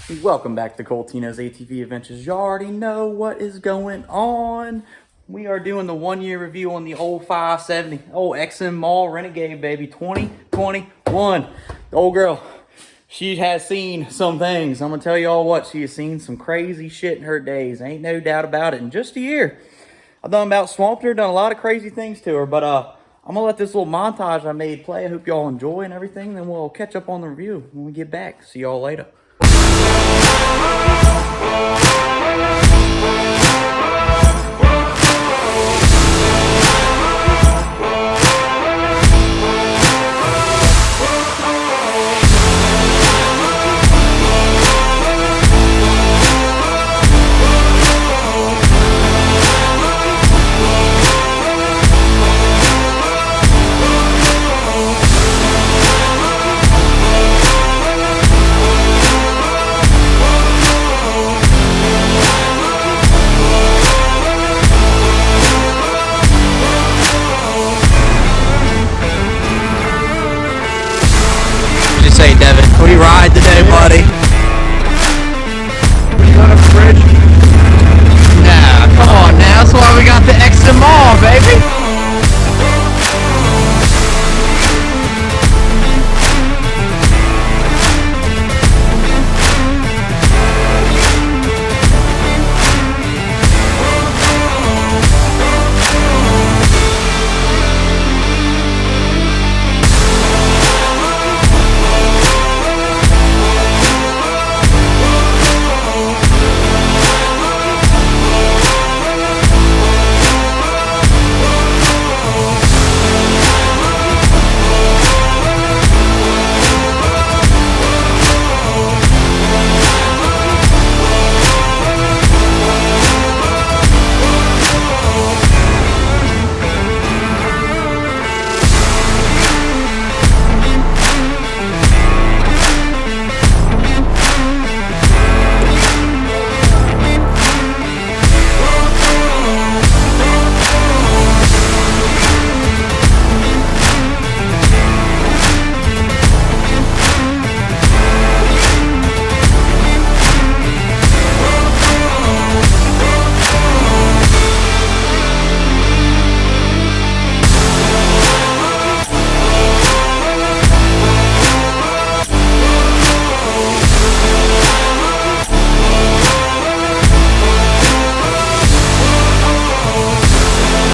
Welcome back to Coltino's ATV Adventures. You already know what is going on. We are doing the 1 year review on the old 570, old XM Mall Renegade, baby, 2021. The old girl, she has seen some things. I'm gonna tell y'all what, she has seen some crazy shit in her days. Ain't no doubt about it. In just a year, I've done about swamped her, done a lot of crazy things to her, but I'm gonna let this little montage I made play. I hope y'all enjoy and everything. Then we'll catch up on the review when we get back. See y'all later. Say, Devin, what do you ride today, buddy? We got a fridge. Nah, come on now. That's why we got the XMR, baby.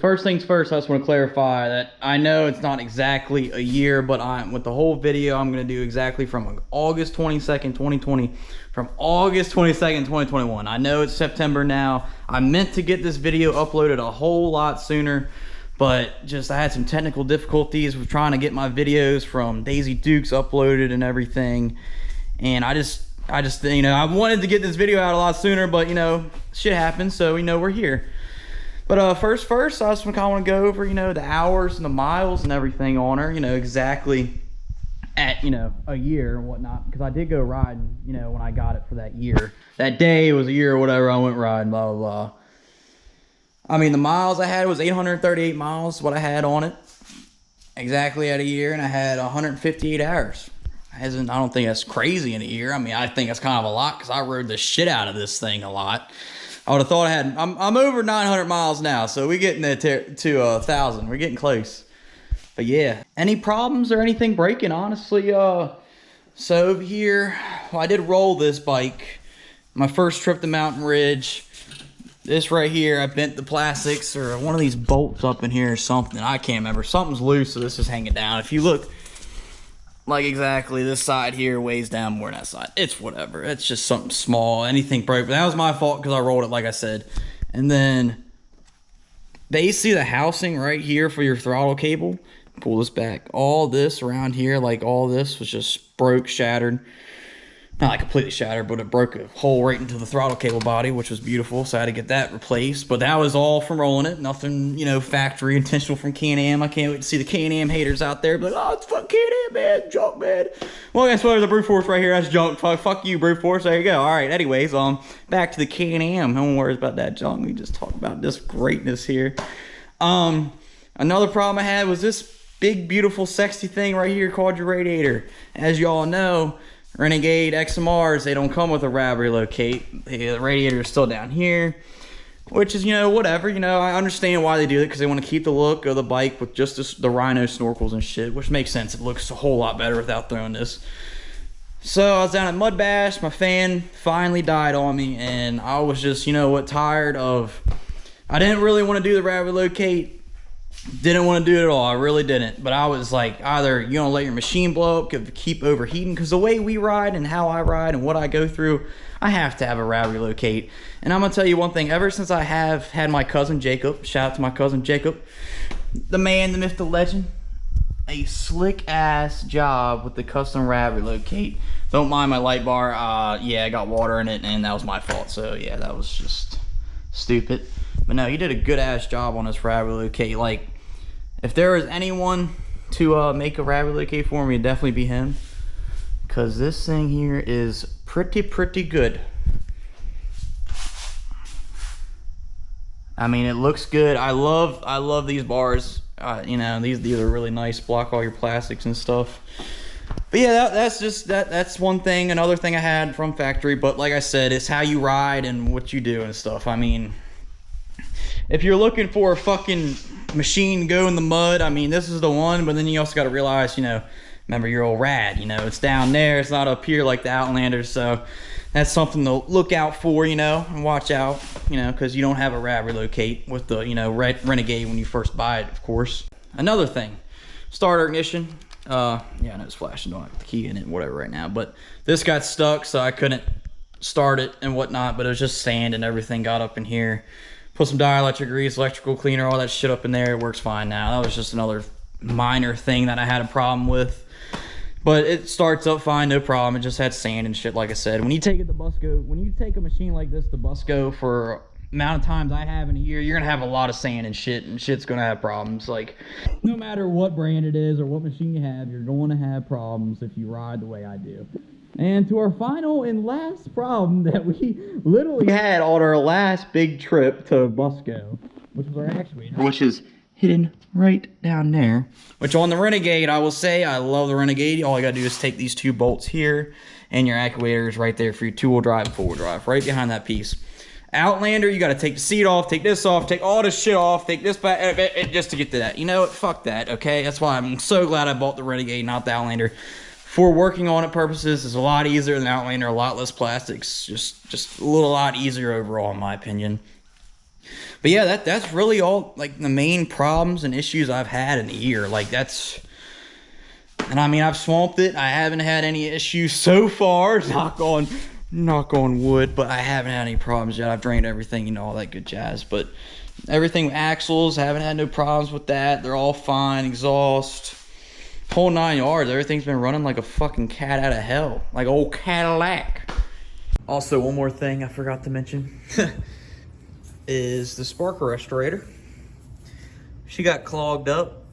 First things first, I just want to clarify that I know it's not exactly a year, but with the whole video, I'm going to do exactly from August 22nd, 2020, from August 22nd, 2021. I know it's September now. I meant to get this video uploaded a whole lot sooner, but just I had some technical difficulties with trying to get my videos from Daisy Dukes uploaded and everything. And I just, you know, I wanted to get this video out a lot sooner, but you know, shit happens, so you know, we're here. But first, I just kind of want to go over, you know, the hours and the miles and everything on her, you know, exactly at, you know, a year and whatnot. Because I did go riding, you know, when I got it for that year. That day it was a year or whatever, I went riding, blah, blah, blah. I mean, the miles I had was 838 miles, what I had on it. Exactly at a year, and I had 158 hours. I don't think that's crazy in a year. I mean, I think that's kind of a lot because I rode the shit out of this thing a lot. I would have thought I had. I'm over 900 miles now, so we're getting to 1,000. We're getting close. But yeah, any problems or anything breaking? Honestly, so over here, well, I did roll this bike. My first trip to Mountain Ridge. This right here, I bent the plastics or one of these bolts up in here or something. I can't remember. Something's loose, so this is hanging down. If you look, like exactly this side here weighs down more than that side. It's whatever. It's just something small. Anything broke. But that was my fault because I rolled it like I said. And then they see the housing right here for your throttle cable. Pull this back. All this around here, like all this was just broke, shattered. not like completely shattered, but it broke a hole right into the throttle cable body, which was beautiful, so I had to get that replaced. But that was all from rolling it. Nothing, you know, factory, intentional from Can-Am. I can't wait to see the Can-Am haters out there. Be like, oh, it's fuck Can-Am, man. Junk, man. Well, guess what? There's a brute force right here. That's junk. Fuck you, brute force. There you go. All right, anyways, back to the Can-Am. No one worries about that junk. We just talk about this greatness here. Another problem I had was this big, beautiful, sexy thing right here called your radiator. As y'all know, Renegade XMRs, they don't come with a RAV relocate. The radiator is still down here, which is, you know, whatever. You know, I understand why they do it, because they want to keep the look of the bike with just the Rhino snorkels and shit, which makes sense. It looks a whole lot better without throwing this. So I was down at Mud Bash, my fan finally died on me, and I was just, you know what, tired of, I didn't really want to do the RAV relocate. Didn't want to do it at all. I really didn't. But I was like, either you don't let your machine blow up, keep overheating, because the way we ride and how I ride and what I go through, I have to have a RAV relocate. And I'm gonna tell you one thing. Ever since I have had my cousin Jacob, shout out to my cousin Jacob, the man, the myth, the legend, a slick ass job with the custom RAV relocate. Don't mind my light bar. Yeah, I got water in it, and that was my fault. So yeah, that was just stupid. But no, he did a good ass job on this RAV relocate. Like, if there was anyone to make a RAV relocate for me, it'd definitely be him, because this thing here is pretty good. I mean, it looks good. I love these bars. You know, these are really nice. Block all your plastics and stuff. But yeah, that's one thing. Another thing I had from factory, but like I said, it's how you ride and what you do and stuff. I mean, if you're looking for a fucking machine to go in the mud, I mean, this is the one. But then you also got to realize, you know, remember your old Rad, you know, it's down there, it's not up here like the Outlander. So that's something to look out for, you know, and watch out, you know, because you don't have a RAV relocate with the, you know, Renegade when you first buy it, of course. Another thing, starter ignition. Yeah, I know it's flashing, don't have the key in it, whatever right now, but this got stuck, so I couldn't start it and whatnot, but it was just sand and everything got up in here. Put some dielectric grease, electrical cleaner, all that shit up in there. It works fine now. That was just another minor thing that I had a problem with. But it starts up fine, no problem. It just had sand and shit, like I said. When you take it to Busco, when you take a machine like this to Busco for amount of times I have in a year, you're gonna have a lot of sand and shit's gonna have problems. Like, no matter what brand it is or what machine you have, you're going to have problems if you ride the way I do. And to our final and last problem that we literally had on our last big trip to Busco, which was our actuator, which is hidden right down there. Which on the Renegade, I will say, I love the Renegade. All you gotta do is take these two bolts here, and your actuator is right there for your two-wheel drive and four-wheel drive, right behind that piece. Outlander, you gotta take the seat off, take this off, take all this shit off, take this back, just to get to that. You know what? Fuck that, okay? That's why I'm so glad I bought the Renegade, not the Outlander. For working on it purposes, it's a lot easier than Outlander, a lot less plastics, just a little lot easier overall, in my opinion. But yeah, that's really all, like, the main problems and issues I've had in a year. Like, that's, and I mean, I've swamped it. I haven't had any issues so far, knock on wood, but I haven't had any problems yet. I've drained everything, you know, all that good jazz. But everything with axles, haven't had no problems with that. They're all fine, exhaust, whole 9 yards. Everything's been running like a fucking cat out of hell, like old Cadillac. Also, one more thing I forgot to mention is the spark restorator. She got clogged up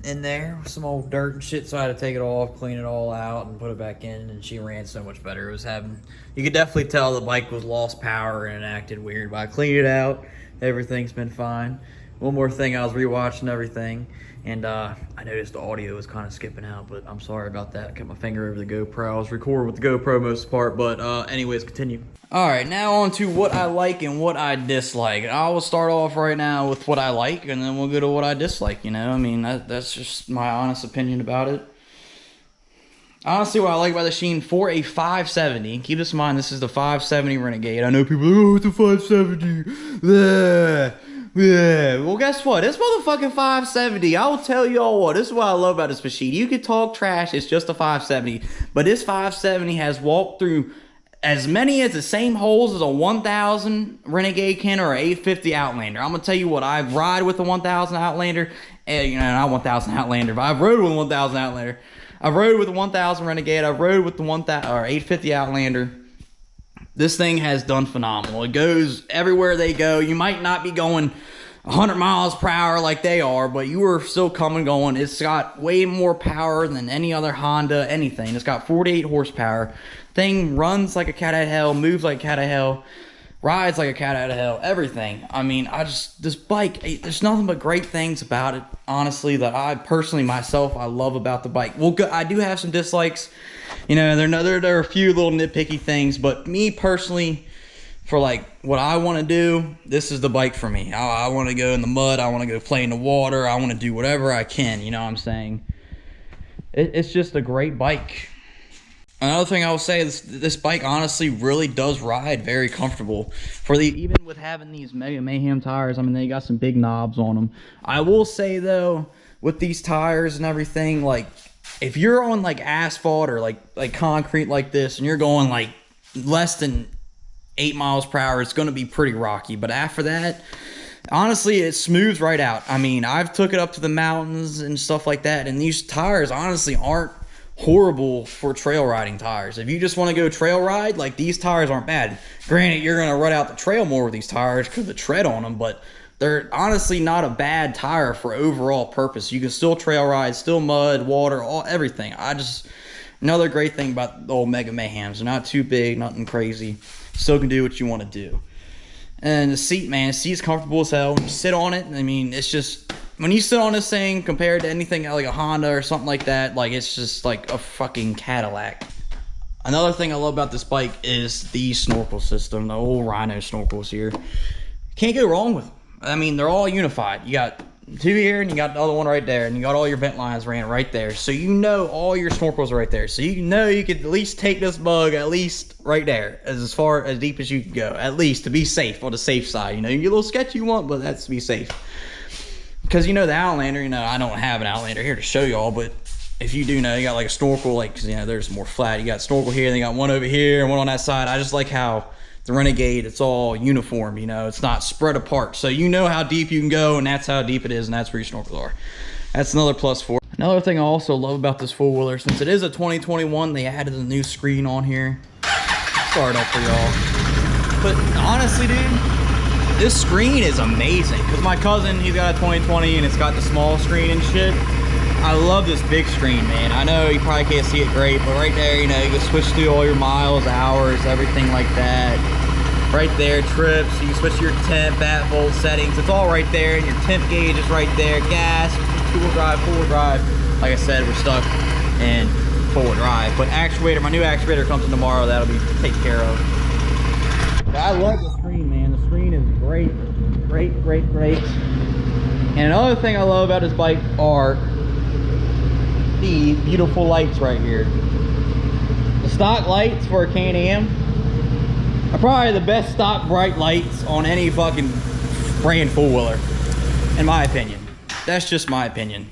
in there with some old dirt and shit, so I had to take it off, clean it all out, and put it back in, and she ran so much better. It was having, you could definitely tell the bike was lost power and it acted weird, but I cleaned it out. Everything's been fine. One more thing, I was rewatching everything, and I noticed the audio was kind of skipping out, but I'm sorry about that. I kept my finger over the GoPro. I was recording with the GoPro most of the part, but anyways, continue. All right, now on to what I like and what I dislike. I will start off right now with what I like, and then we'll go to what I dislike, you know? I mean, that's just my honest opinion about it. Honestly, what I like about the Sheen for a 570, keep this in mind, this is the 570 Renegade. I know people are, oh, it's a 570. Yeah. Well, guess what? This motherfucking 570, I will tell y'all what, this is what I love about this machine. You can talk trash, it's just a 570. But this 570 has walked through as many as the same holes as a 1000 Renegade can or an 850 Outlander. I'm gonna tell you what, I've ride with the 1000 Outlander, and you know, not 1000 Outlander, but I've rode with the 1000 Outlander. I've rode with the 1000 Renegade. I've rode with the 850 Outlander. This thing has done phenomenal. It goes everywhere they go. You might not be going 100 miles per hour like they are, but you are still coming going. It's got way more power than any other Honda, anything. It's got 48 horsepower. Thing runs like a cat out of hell, moves like a cat out of hell. rides like a cat out of hell, everything. I mean, this bike, there's nothing but great things about it, honestly, that I personally, myself, I love about the bike. Well, I do have some dislikes. You know, there are a few little nitpicky things, but me personally, for like what I want to do, this is the bike for me. I want to go in the mud. I want to go play in the water. I want to do whatever I can. You know what I'm saying? It's just a great bike. Another thing I will say is this bike honestly really does ride very comfortable. Even with having these Mega Mayhem tires, I mean, they got some big knobs on them. I will say though, with these tires and everything, like if you're on like asphalt or like concrete like this, and you're going like less than 8 miles per hour, it's going to be pretty rocky. But after that, honestly, it smooths right out. I mean, I've took it up to the mountains and stuff like that, and these tires honestly aren't horrible for trail riding tires. If you just want to go trail ride, like, these tires aren't bad. Granted, you're going to run out the trail more with these tires because of the tread on them, but they're honestly not a bad tire for overall purpose. You can still trail ride, still mud, water, everything. Another great thing about the old Mega Mayhems, they're not too big, nothing crazy. Still can do what you want to do. And the seat, man, the seat's comfortable as hell. When you sit on it, I mean, it's just, when you sit on this thing compared to anything like a Honda or something like that, like, it's just like a fucking Cadillac. Another thing I love about this bike is the snorkel system, the old Rhino snorkels here. Can't go wrong with them. I mean, they're all unified. You got two here, and you got the other one right there, and you got all your vent lines ran right there. So you know all your snorkels are right there. So you know you could at least take this bug at least right there, as far as deep as you can go, at least to be safe, on the safe side. You know, you get a little sketchy you want, but that's to be safe. Because you know the Outlander, you know, I don't have an Outlander here to show y'all, but if you do know, you got like a snorkel, like, cause, you know, there's more flat. You got snorkel here, then you got one over here and one on that side. I just like how the Renegade, it's all uniform, you know, it's not spread apart. So you know how deep you can go, and that's how deep it is, and that's where your snorkels are. That's another plus for it. Another thing I also love about this four-wheeler, since it is a 2021, they added a new screen on here. Start up for y'all. But honestly, dude, this screen is amazing. Because my cousin, he's got a 2020, and it's got the small screen and shit. I love this big screen, man. I know you probably can't see it great, but right there, you know, you can switch through all your miles, hours, everything like that. Right there, trips, you can switch your temp, bat, volt settings. It's all right there, and your temp gauge is right there. Gas, two-wheel drive, four-wheel drive. Like I said, we're stuck in four-wheel drive. But actuator, my new actuator comes in tomorrow. That'll be taken care of. But I love the screen, man. The screen is great, great, great, great. And another thing I love about this bike are the beautiful lights right here. The stock lights for a Can-Am are probably the best stock bright lights on any fucking brand four-wheeler, in my opinion. That's just my opinion.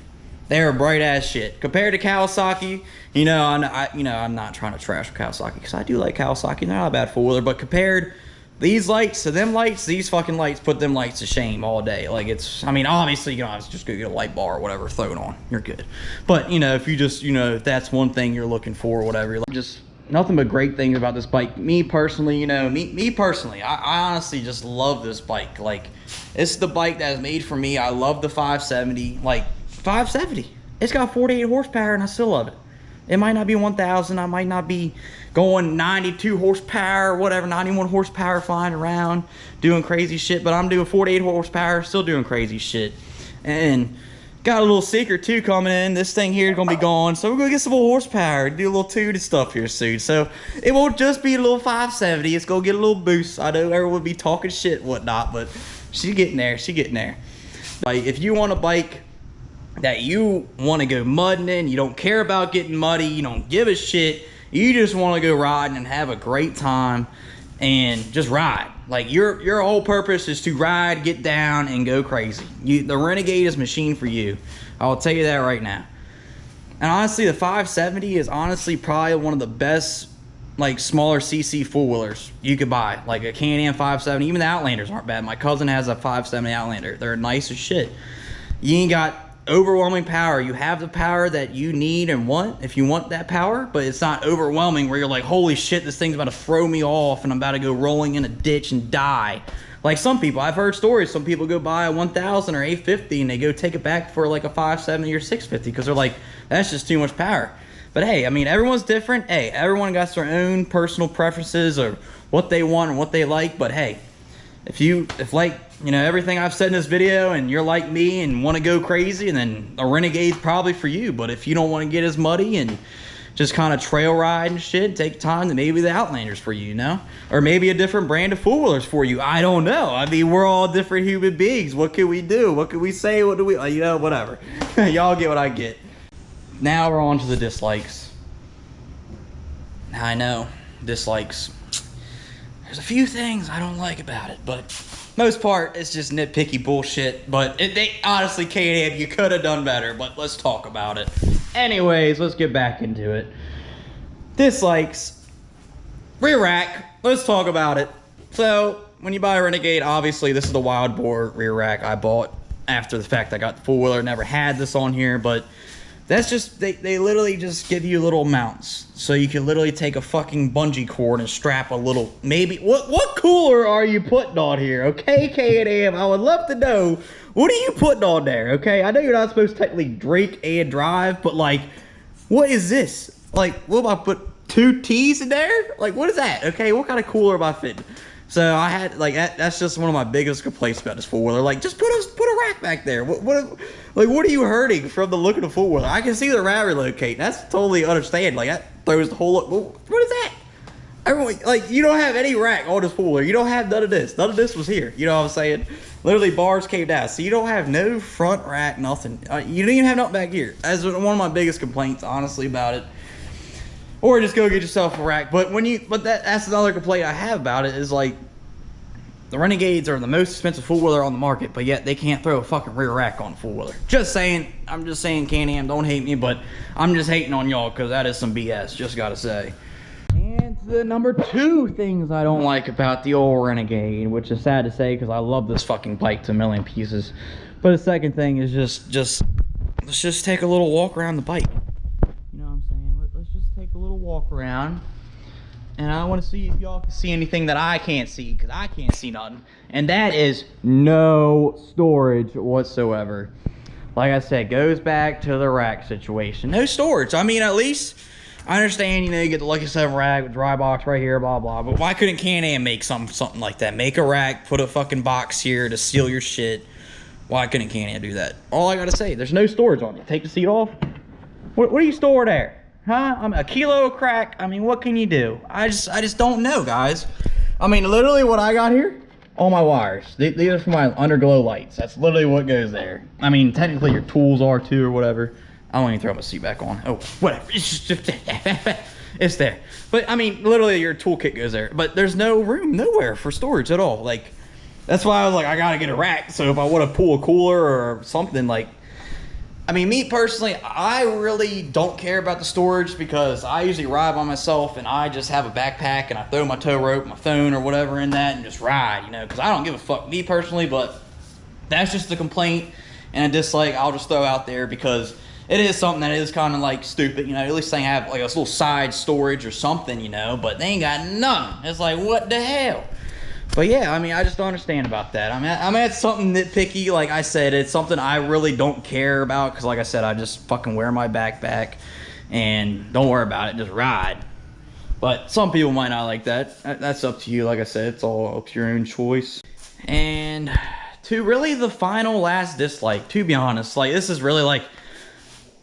They're bright ass shit. Compared to Kawasaki, you know, I'm not trying to trash Kawasaki, because I do like Kawasaki. They're not a bad four-wheeler, but compared these lights to them lights, these fucking lights put them lights to shame all day. Like, it's, I mean, obviously, you know, just go get a light bar or whatever, throw it on, you're good. But, you know, if you just, you know, if that's one thing you're looking for or whatever, like, just nothing but great things about this bike. Me personally, you know, me personally, I honestly just love this bike. Like, it's the bike that is made for me. I love the 570, like, 570. It's got 48 horsepower, and I still love it. It might not be 1,000. I might not be going 92 horsepower, whatever, 91 horsepower flying around, doing crazy shit. But I'm doing 48 horsepower, still doing crazy shit. And got a little secret too coming in. This thing here is gonna be gone, so we're gonna get some more horsepower, do a little tooted stuff here soon. So it won't just be a little 570. It's gonna get a little boost. I know everyone will be talking shit and whatnot, but she's getting there. She's getting there. Like, if you want a bike that you want to go mudding in, you don't care about getting muddy, you don't give a shit, you just want to go riding and have a great time and just ride. Like, your whole purpose is to ride, get down, and go crazy. The Renegade is machine for you. I'll tell you that right now. And honestly, the 570 is honestly probably one of the best, like, smaller CC four-wheelers you could buy. Like a Can-Am 570. Even the Outlanders aren't bad. My cousin has a 570 Outlander. They're nice as shit. You ain't got overwhelming power. You have the power that you need and want if you want that power, but it's not overwhelming where you're like, holy shit, this thing's about to throw me off and I'm about to go rolling in a ditch and die. Like some people, I've heard stories, some people go buy a 1000 or 850 and they go take it back for like a 570 or 650 because they're like, that's just too much power. But hey, I mean, everyone's different. Hey, everyone got their own personal preferences or what they want and what they like. But hey, if like, you know, everything I've said in this video and you're like me and want to go crazy, and then a Renegade's probably for you. But if you don't want to get as muddy and just kind of trail ride and shit, take time, then maybe the Outlander's for you, you know? Or maybe a different brand of four-wheelers for you. I don't know. I mean, we're all different human beings. What can we do? What can we say? What do we, you know, whatever. Y'all get what I get. Now we're on to the dislikes. Now I know, dislikes. There's a few things I don't like about it, but most part it's just nitpicky bullshit. But they honestly, K&M, you could have done better, but let's talk about it. Anyways, let's get back into it. Dislikes. Rear rack. Let's talk about it. So, when you buy a Renegade, obviously this is the wild bore rear rack I bought after the fact I got the four-wheeler. Never had this on here, but that's just, they literally just give you little mounts. So you can literally take a fucking bungee cord and strap a little, maybe, what cooler are you putting on here? Okay, K&M, I would love to know, what are you putting on there, okay? I know you're not supposed to technically drink and drive, but like, what is this? Like, what am I put 2 T's in there? Like, what is that? Okay, what kind of cooler am I fitting? So I had, like, that's just one of my biggest complaints about this four-wheeler. Like, just put a rack back there. What are you hurting from the look of the four-wheeler? I can see the rad relocate. That's totally understand. Like, that throws the whole look. What is that? Everyone, like, you don't have any rack on this four-wheeler. You don't have none of this. None of this was here. You know what I'm saying? Literally, bars came down. So you don't have no front rack, nothing. You don't even have nothing back here. That's one of my biggest complaints, honestly, about it. Or just go get yourself a rack. But that's another complaint I have about it, is like, the Renegades are the most expensive four-wheeler on the market, but yet they can't throw a fucking rear rack on a four-wheeler. Just saying. I'm just saying, Can-Am, don't hate me, but I'm just hating on y'all because that is some BS, just gotta say. And the number 2 things I don't like about the old Renegade, which is sad to say because I love this fucking bike to a million pieces. But the second thing is just let's just take a little walk around the bike. You know what I'm saying? Let's just take a little walk around. And I want to see if y'all can see anything that I can't see, because I can't see nothing. And that is no storage whatsoever. Like I said, goes back to the rack situation. No storage. I mean, at least I understand, you know, you get the Lucky 7 rack with dry box right here, blah, blah. But why couldn't Can-Am make something like that? Make a rack, put a fucking box here to seal your shit. Why couldn't Can-Am do that? All I got to say, there's no storage on it. Take the seat off. What do you store there? Huh? I'm a kilo of crack. I mean, what can you do? I just don't know, guys. I mean, literally what I got here, all my wires. These are for my underglow lights. That's literally what goes there. I mean, technically your tools are too or whatever. I don't even throw my seat back on. Oh, whatever. It's just, it's there. But I mean, literally your toolkit goes there. But there's no room nowhere for storage at all. Like, that's why I was like, I gotta get a rack. So if I want to pull a cooler or something, like, I mean, me personally, I really don't care about the storage because I usually ride by myself and I just have a backpack and I throw my tow rope, my phone or whatever in that and just ride, you know, because I don't give a fuck, me personally, but that's just a complaint and a dislike I'll just throw out there because it is something that is kind of like stupid, you know, at least they have like a little side storage or something, you know, but they ain't got none. It's like, what the hell? But yeah, I mean, I just don't understand about that. I mean, it's something nitpicky. Like I said, it's something I really don't care about because, like I said, I just fucking wear my backpack and don't worry about it. Just ride. But some people might not like that. That's up to you. Like I said, it's all up to your own choice. And to really the last dislike, to be honest, like this is really like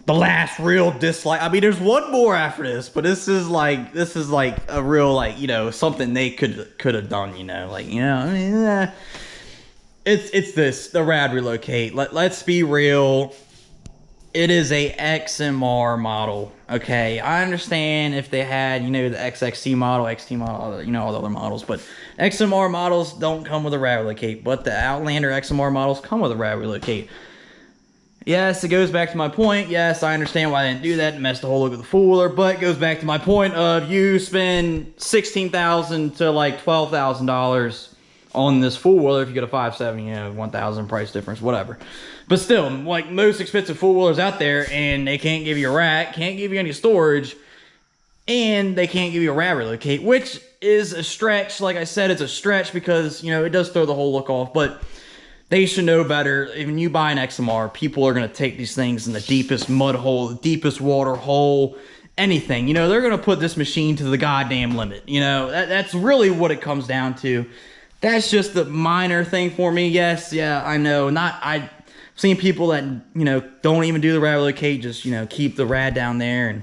the last real dislike. I mean, there's one more after this, but this is like a real, like, you know, something they could have done, you know, like, you know, I mean, it's this, the rad relocate. Let's be real. It is a XMR model. Okay, I understand if they had, you know, the XXC model, XT model, you know, all the other models, but XMR models don't come with a rad relocate, but the Outlander XMR models come with a rad relocate. Yes, it goes back to my point. Yes, I understand why I didn't do that and mess the whole look of the four-wheeler, but it goes back to my point of you spend $16,000 to like $12,000 on this four-wheeler if you get a 570, you know, 1,000 price difference, whatever. But still, like most expensive four-wheelers out there, and they can't give you a rack, can't give you any storage, and they can't give you a rad relocate, which is a stretch. Like I said, it's a stretch because, you know, it does throw the whole look off, but they should know better. When you buy an XMR, people are going to take these things in the deepest mud hole, the deepest water hole, anything. You know, they're going to put this machine to the goddamn limit. You know, that's really what it comes down to. That's just the minor thing for me. Yes, yeah, I know. I've seen people that, you know, don't even do the rad relocate, just, you know, keep the rad down there. And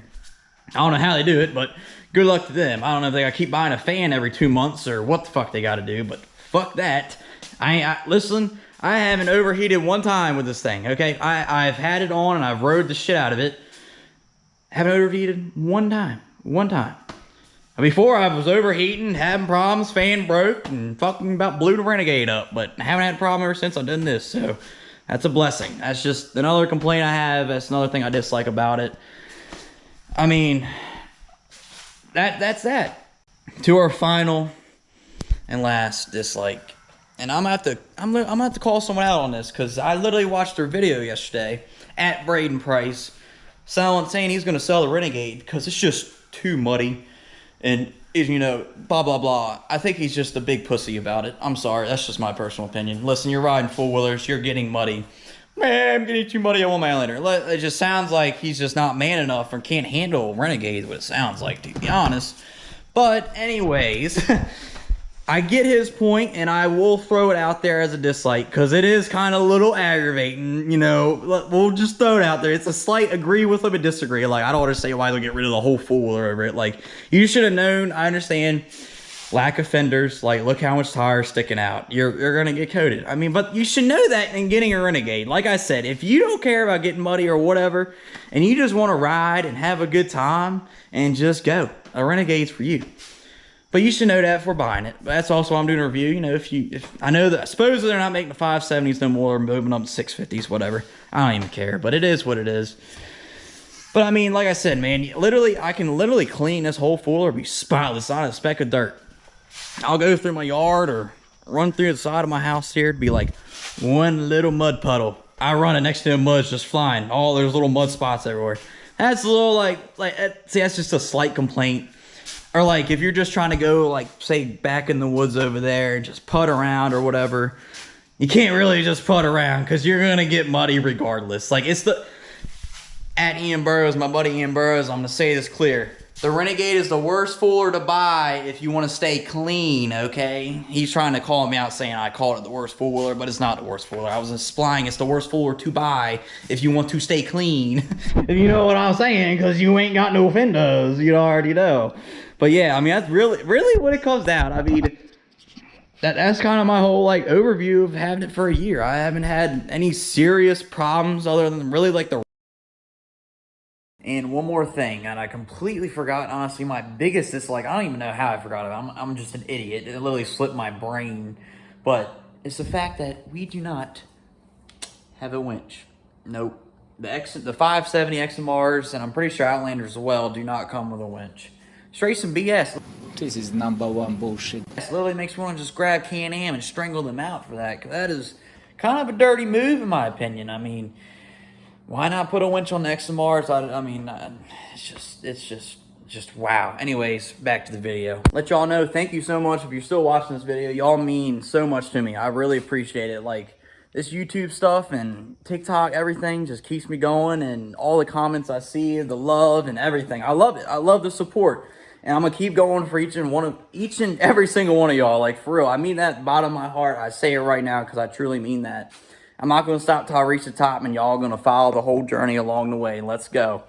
I don't know how they do it, but good luck to them. I don't know if they got to keep buying a fan every 2 months or what the fuck they got to do, but fuck that. Listen, I haven't overheated one time with this thing, okay? I've had it on and I've rode the shit out of it. Haven't overheated one time. One time. Before, I was overheating, having problems, fan broke, and fucking about blew the Renegade up. But I haven't had a problem ever since I've done this, so that's a blessing. That's just another complaint I have. That's another thing I dislike about it. I mean, that's that. To our final and last dislike. And I'm gonna have to call someone out on this, because I literally watched their video yesterday at Braden Price saying he's gonna sell the Renegade because it's just too muddy. And, you know, blah, blah, blah. I think he's just a big pussy about it. I'm sorry. That's just my personal opinion. Listen, you're riding four-wheelers. You're getting muddy. Man, I'm getting too muddy. I want my Outlander. It just sounds like he's just not man enough or can't handle Renegades, what it sounds like, to be honest. But, anyways, I get his point, and I will throw it out there as a dislike, because it is kind of a little aggravating, you know. We'll just throw it out there. It's a slight agree with him and disagree. Like, I don't understand why they'll get rid of the whole four-wheeler over it. Like, you should have known. I understand lack of fenders. Like, look how much tire's sticking out. You're going to get coated. I mean, but you should know that in getting a Renegade. Like I said, if you don't care about getting muddy or whatever, and you just want to ride and have a good time and just go, a Renegade's for you. But you should know that if we're buying it. But that's also why I'm doing a review. You know, if I know that, supposedly they're not making the 570s no more, moving up to 650s, whatever. I don't even care, but it is what it is. But I mean, like I said, man, literally, I can literally clean this whole fuller, be spotless, not a speck of dirt. I'll go through my yard or run through the side of my house here, it'd be like one little mud puddle. I run it next to the mud's just flying. All there's little mud spots everywhere. That's a little see, that's just a slight complaint. Or like if you're just trying to go, like, say, back in the woods over there and just putt around or whatever, you can't really just putt around because you're going to get muddy regardless. Like, it's at Ian Burrows, my buddy Ian Burrows, I'm going to say this clear. The Renegade is the worst fooler to buy if you want to stay clean, okay? He's trying to call me out saying I called it the worst four-wheeler, but it's not the worst four-wheeler. I was implying it's the worst fooler to buy if you want to stay clean. If you know what I'm saying, because you ain't got no fenders, you already know. But yeah, I mean, that's really what it comes down. I mean, that's kind of my whole, like, overview of having it for a year. I haven't had any serious problems other than really, like, the... And one more thing, and I completely forgot, honestly, my biggest dislike. I don't even know how I forgot it. I'm just an idiot. It literally slipped my brain. But it's the fact that we do not have a winch. Nope. The 570 XMRs, and I'm pretty sure Outlanders as well, do not come with a winch. Straight some BS. This is #1 bullshit. It literally makes me want to just grab Can-Am and strangle them out for that. 'Cause that is kind of a dirty move, in my opinion. I mean, why not put a winch on the XMRs? I mean, it's just wow. Anyways, back to the video. Let y'all know, thank you so much if you're still watching this video. Y'all mean so much to me. I really appreciate it. Like, this YouTube stuff and TikTok, everything just keeps me going. And all the comments I see, the love and everything. I love it. I love the support. And I'm going to keep going for each and every single one of y'all. Like, for real. I mean that bottom of my heart. I say it right now because I truly mean that. I'm not going to stop till I reach the top, and y'all are going to follow the whole journey along the way. Let's go.